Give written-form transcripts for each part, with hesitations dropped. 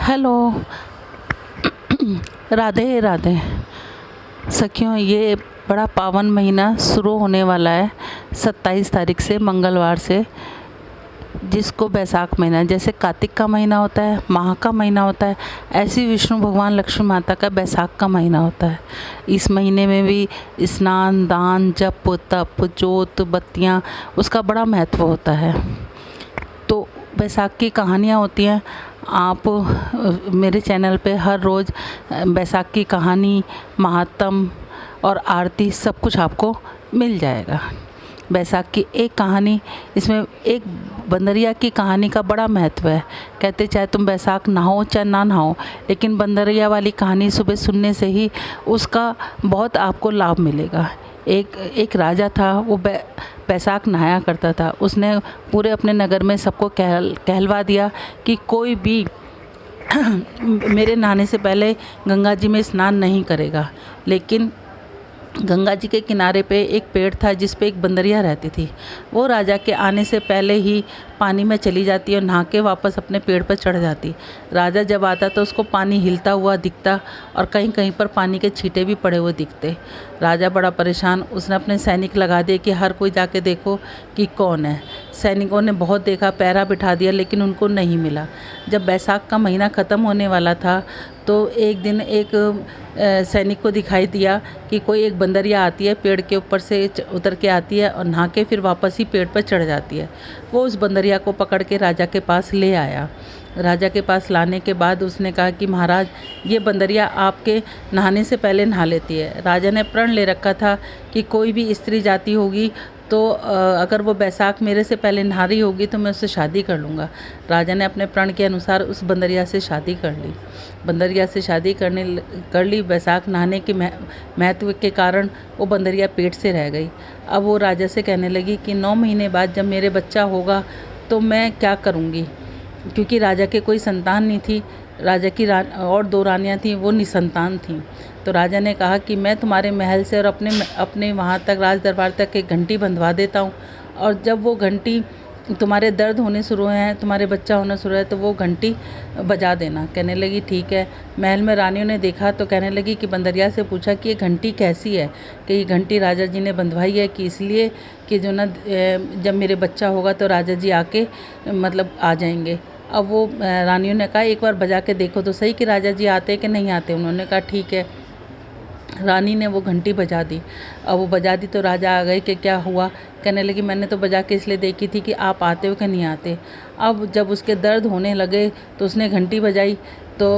Hello. Radhe Radhe सखियों, ये बड़ा पावन महीना शुरू होने वाला है 27 तारीख से, मंगलवार से, जिसको बैसाख महीना, जैसे कार्तिक का महीना होता है, माह का महीना होता है, ऐसे विष्णु भगवान लक्ष्मी माता का बैसाख का महीना होता है। इस महीने में भी स्नान, दान, जप, तप, जोत, बत्तियाँ, उसका बड़ा महत्व होता है। तो बैसाख की कहानियाँ होती हैं। आप मेरे चैनल पे हर रोज़ बैसाख की कहानी, महात्म और आरती सब कुछ आपको मिल जाएगा। बैसाख की एक कहानी, इसमें एक बंदरिया की कहानी का बड़ा महत्व है। कहते चाहे तुम बैसाख नहाओ चाहे ना नहाओ, लेकिन बंदरिया वाली कहानी सुबह सुनने से ही उसका बहुत आपको लाभ मिलेगा। एक राजा था, वो बैसाख नहाया करता था। उसने पूरे अपने नगर में सबको कहलवा दिया कि कोई भी मेरे नहाने से पहले गंगा जी में स्नान नहीं करेगा। लेकिन गंगा जी के किनारे पे एक पेड़ था जिस पे एक बंदरिया रहती थी। वो राजा के आने से पहले ही पानी में चली जाती और नहा के वापस अपने पेड़ पर चढ़ जाती। राजा जब आता तो उसको पानी हिलता हुआ दिखता और कहीं कहीं पर पानी के छींटे भी पड़े हुए दिखते। राजा बड़ा परेशान, उसने अपने सैनिक लगा दिए कि हर कोई जाके देखो कि कौन है। सैनिकों ने बहुत देखा, पहरा बिठा दिया, लेकिन उनको नहीं मिला। जब बैसाख का महीना ख़त्म होने वाला था तो एक दिन एक सैनिक को दिखाई दिया कि कोई एक बंदरिया आती है, पेड़ के ऊपर से उतर के आती है और नहा के फिर वापस ही पेड़ पर चढ़ जाती है। वो उस बंदरिया को पकड़ के राजा के पास ले आया। राजा के पास लाने के बाद उसने कहा कि महाराज, ये बंदरिया आपके नहाने से पहले नहा लेती है। राजा ने प्रण ले रखा था कि कोई भी स्त्री जाति होगी तो अगर वो बैसाख मेरे से पहले नहा रही होगी तो मैं उससे शादी कर लूँगा। राजा ने अपने प्रण के अनुसार उस बंदरिया से शादी कर ली। बंदरिया से शादी कर ली। बैसाख नहाने के महत्व के कारण वो बंदरिया पेट से रह गई। अब वो राजा से कहने लगी कि 9 महीने बाद जब मेरे बच्चा होगा तो मैं क्या करूँगी, क्योंकि राजा के कोई संतान नहीं थी। राजा की और 2 रानियाँ थीं, वो निसंतान थीं। तो राजा ने कहा कि मैं तुम्हारे महल से और अपने वहाँ तक, राज दरबार तक एक घंटी बंधवा देता हूँ, और जब वो घंटी तुम्हारे दर्द होने शुरू हैं, तुम्हारे बच्चा होना शुरू है, तो वो घंटी बजा देना। कहने लगी ठीक है। महल में रानियों ने देखा तो कहने लगी कि बंदरिया से पूछा कि ये घंटी कैसी है, कि ये घंटी राजा जी ने बंधवाई है कि इसलिए कि जो ना जब मेरे बच्चा होगा तो राजा जी आके मतलब आ जाएंगे। अब वो रानियों ने कहा एक बार बजा के देखो तो सही कि राजा जी आते कि नहीं आते। उन्होंने कहा ठीक है। रानी ने वो घंटी बजा दी। अब वो बजा दी तो राजा आ गए कि क्या हुआ। कहने लगी मैंने तो बजा के इसलिए देखी थी कि आप आते हो कि नहीं आते। अब जब उसके दर्द होने लगे तो उसने घंटी बजाई तो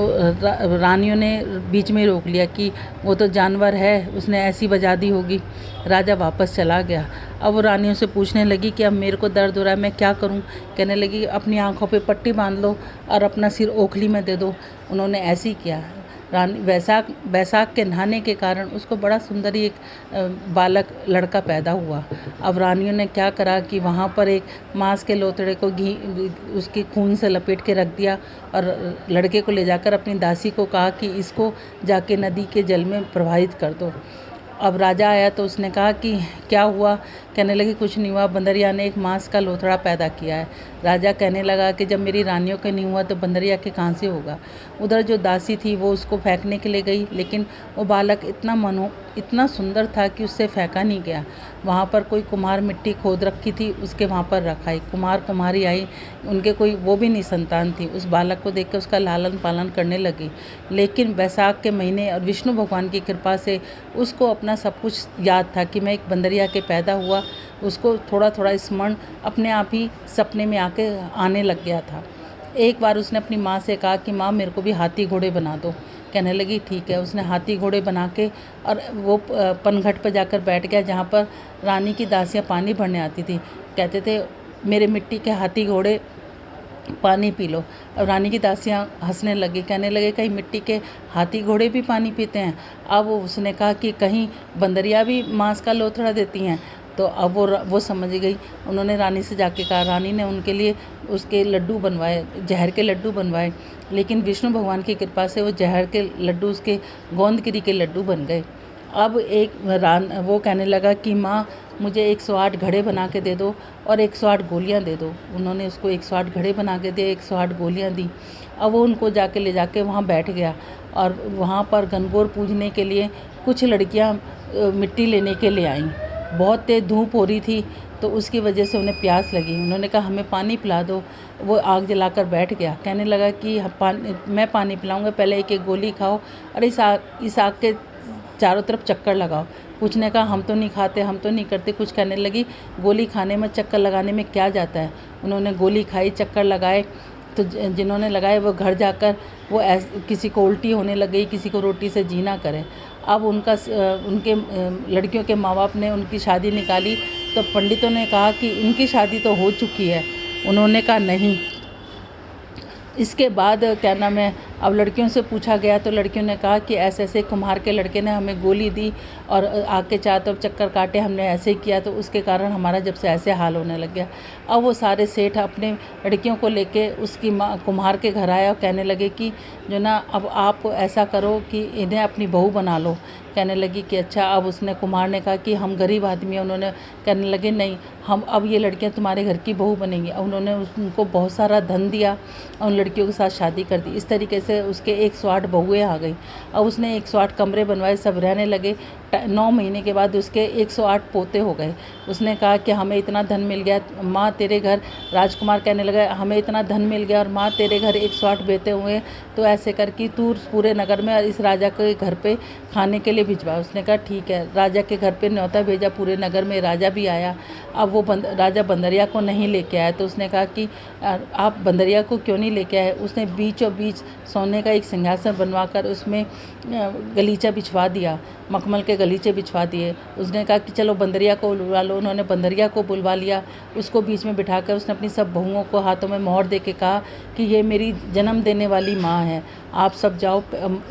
रानियों ने बीच में रोक लिया कि वो तो जानवर है, उसने ऐसी बजा दी होगी। राजा वापस चला गया। अब वो रानियों से पूछने लगी कि अब मेरे को दर्द हो रहा है, मैं क्या करूं। कहने लगी अपनी आंखों पे पट्टी बांध लो और अपना सिर ओखली में दे दो। उन्होंने ऐसे ही किया। रानी बैसाख के नहाने के कारण उसको बड़ा सुंदर ही एक बालक लड़का पैदा हुआ। अब रानियों ने क्या करा कि वहाँ पर एक मांस के लोथड़े को घी उसके खून से लपेट के रख दिया और लड़के को ले जाकर अपनी दासी को कहा कि इसको जाके नदी के जल में प्रवाहित कर दो। अब राजा आया तो उसने कहा कि क्या हुआ। कहने लगी कुछ नहीं हुआ, बंदरिया ने एक मांस का लोथड़ा पैदा किया है। राजा कहने लगा कि जब मेरी रानियों के नहीं हुआ तो बंदरिया के कहाँ से होगा। उधर जो दासी थी वो उसको फेंकने के लिए गई, लेकिन वो बालक इतना सुंदर था कि उससे फेंका नहीं गया। वहाँ पर कोई कुम्हार मिट्टी खोद रखी थी, उसके वहाँ पर रखाई। कुम्हार कुम्हारी आई, उनके कोई वो भी नहीं संतान थी। उस बालक को देख कर उसका लालन पालन करने लगी। लेकिन बैसाख के महीने और विष्णु भगवान की कृपा से उसको अपना सब कुछ याद था कि मैं एक बंदरिया के पैदा हुआ। उसको थोड़ा थोड़ा स्मरण अपने आप ही सपने में आने लग गया था। एक बार उसने अपनी माँ से कहा कि माँ मेरे को भी हाथी घोड़े बना दो। कहने लगी ठीक है। उसने हाथी घोड़े बना के और वो पनघट पर जाकर बैठ गया जहाँ पर रानी की दासियाँ पानी भरने आती थी। कहते थे मेरे मिट्टी के हाथी घोड़े पानी पी लो। अब रानी की दासियाँ हंसने लगी, कहने लगे कहीं मिट्टी के हाथी घोड़े भी पानी पीते हैं। अब उसने कहा कि कहीं बंदरिया भी मांस का लोथड़ा देती हैं। तो अब वो समझ गई। उन्होंने रानी से जाके कहा। रानी ने उनके लिए उसके लड्डू बनवाए, जहर के लड्डू बनवाए। लेकिन विष्णु भगवान की कृपा से वो जहर के लड्डू उसके गोंदगिरी के लड्डू बन गए। अब वो कहने लगा कि माँ मुझे 108 घड़े बना के दे दो और 108 गोलियां दे दो। उन्होंने उसको 108 घड़े बना के दिए, 108 गोलियां दी। अब वो उनको जाके ले जाके वहाँ बैठ गया और वहाँ पर गणगौर पूजने के लिए कुछ लड़कियाँ मिट्टी लेने के लिए आईं। बहुत तेज़ धूप हो रही थी तो उसकी वजह से उन्हें प्यास लगी। उन्होंने कहा हमें पानी पिला दो। वो आग जलाकर बैठ गया, कहने लगा कि मैं पानी पिलाऊंगा, पहले एक एक गोली खाओ और इस आग के चारों तरफ चक्कर लगाओ। कुछ ने कहा हम तो नहीं खाते, हम तो नहीं करते। कुछ कहने लगी गोली खाने में, चक्कर लगाने में क्या जाता है। उन्होंने गोली खाई, चक्कर लगाए, तो जिन्होंने लगाए वो घर जाकर वो किसी को उल्टी होने लग गई, किसी को रोटी से जी ना करे। अब उनके लड़कियों के माँ बाप ने उनकी शादी निकाली तो पंडितों ने कहा कि इनकी शादी तो हो चुकी है। उन्होंने कहा नहीं। इसके बाद क्या नाम है, अब लड़कियों से पूछा गया तो लड़कियों ने कहा कि ऐसे ऐसे कुम्हार के लड़के ने हमें गोली दी और आग के चारों तरफ चक्कर काटे, हमने ऐसे ही किया तो उसके कारण हमारा जब से ऐसे हाल होने लग गया। अब वो सारे सेठ अपने लड़कियों को लेके उसकी माँ कुम्हार के घर आया और कहने लगे कि जो ना अब आप ऐसा करो कि इन्हें अपनी बहू बना लो। कहने लगी कि अच्छा। अब उसने कुम्हार ने कहा कि हम गरीब आदमी हैं। उन्होंने कहने लगे नहीं, हम अब ये लड़कियां तुम्हारे घर की बहू बनेंगी। अब उन्होंने उनको बहुत सारा धन दिया और उन लड़कियों के साथ शादी कर दी। इस तरीके से उसके 108 बहुएँ आ गई। अब उसने 108 कमरे बनवाए, सब रहने लगे। 9 महीने के बाद उसके 108 पोते हो गए। उसने कहा कि हमें इतना धन मिल गया माँ तेरे घर। राजकुमार कहने लगा हमें इतना धन मिल गया और माँ तेरे घर 108 बेटे हुए, तो ऐसे कर कि तू पूरे नगर में इस राजा के घर पे खाने के लिए भिजवा। उसने कहा ठीक है। राजा के घर पे न्योता भेजा, पूरे नगर में राजा भी आया। अब वो राजा बंदरिया को नहीं लेके आया तो उसने कहा कि आप बंदरिया को क्यों नहीं लेके आए। उसने बीचों बीच सोने का एक सिंहासन बनवाकर उसमें गलीचा बिछवा दिया, मखमल के गलीचे बिछवा दिए। उसने कहा कि चलो बंदरिया को बुलवा लो। उन्होंने बंदरिया को बुलवा लिया, उसको बीच में बिठाकर उसने अपनी सब बहुओं को हाथों में मोहर दे के कहा कि ये मेरी जन्म देने वाली माँ है, आप सब जाओ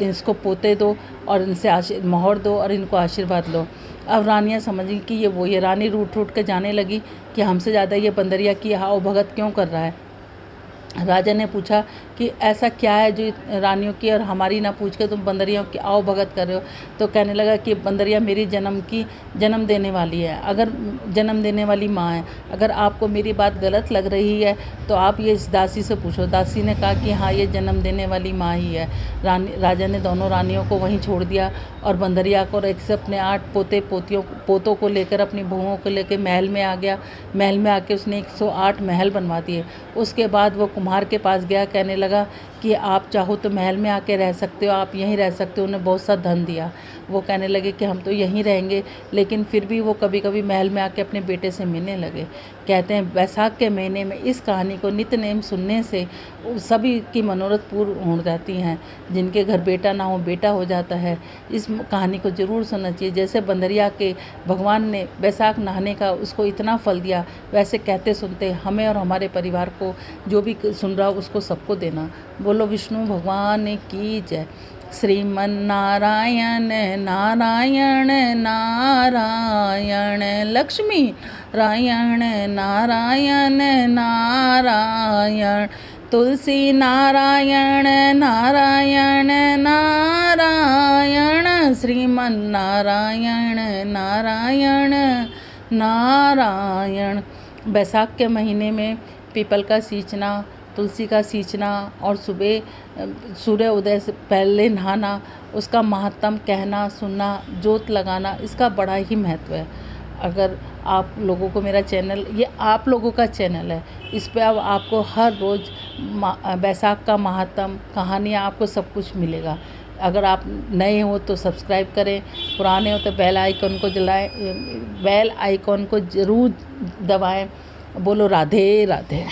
इसको पोते दो और इनसे मोहर दो और इनको आशीर्वाद लो। अब रानियाँ समझ गई कि ये वो ये। रानी रूठ रूठ के जाने लगी कि हमसे ज़्यादा ये बंदरिया की आओ भगत क्यों कर रहा है। राजा ने पूछा कि ऐसा क्या है जो रानियों की और हमारी ना पूछ के तुम बंदरियों की आओ भगत कर रहे हो। तो कहने लगा कि बंदरिया मेरी जन्म देने वाली है, अगर जन्म देने वाली माँ है। अगर आपको मेरी बात गलत लग रही है तो आप ये इस दासी से पूछो। दासी ने कहा कि हाँ ये जन्म देने वाली माँ ही है। राजा ने दोनों रानियों को वहीं छोड़ दिया और बंदरिया को और एक से अपने 8 पोतों को लेकर अपनी बहुओं को लेकर महल में आ गया। महल में आके उसने 108 महल बनवा दिए। उसके बाद वो कुम्हार के पास गया, कहने लगा कि आप चाहो तो महल में आके रह सकते हो, आप यहीं रह सकते हो। उन्हें बहुत सा धन दिया। वो कहने लगे कि हम तो यहीं रहेंगे, लेकिन फिर भी वो कभी कभी महल में आके अपने बेटे से मिलने लगे। कहते हैं बैसाख के महीने में इस कहानी को नित्य नेम सुनने से सभी की मनोरथ पूर्ण हो जाती हैं। जिनके घर बेटा ना हो बेटा हो जाता है। इस कहानी को ज़रूर सुनना चाहिए। जैसे बंदरिया के भगवान ने बैसाख नहाने का उसको इतना फल दिया, वैसे कहते सुनते हमें और हमारे परिवार को जो भी सुन रहा हो उसको सबको देना। बोलो विष्णु भगवान की जय। श्रीमन नारायण नारायण नारायण, लक्ष्मी नारायण नारायण नारायण, तुलसी नारायण नारायण नारायण, श्रीमन नारायण नारायण नारायण। बैसाख के महीने में पीपल का सींचना, तुलसी का सींचना और सुबह सूर्य उदय से पहले नहाना, उसका महत्तम कहना सुनना, जोत लगाना, इसका बड़ा ही महत्व है। अगर आप लोगों को मेरा चैनल, ये आप लोगों का चैनल है, इस पे अब आपको हर रोज़ बैसाख का महत्तम, कहानियाँ, आपको सब कुछ मिलेगा। अगर आप नए हो तो सब्सक्राइब करें, पुराने हो तो बेल आइकन को जलाएं, बेल आइकन को ज़रूर दबाएं। बोलो राधे राधे।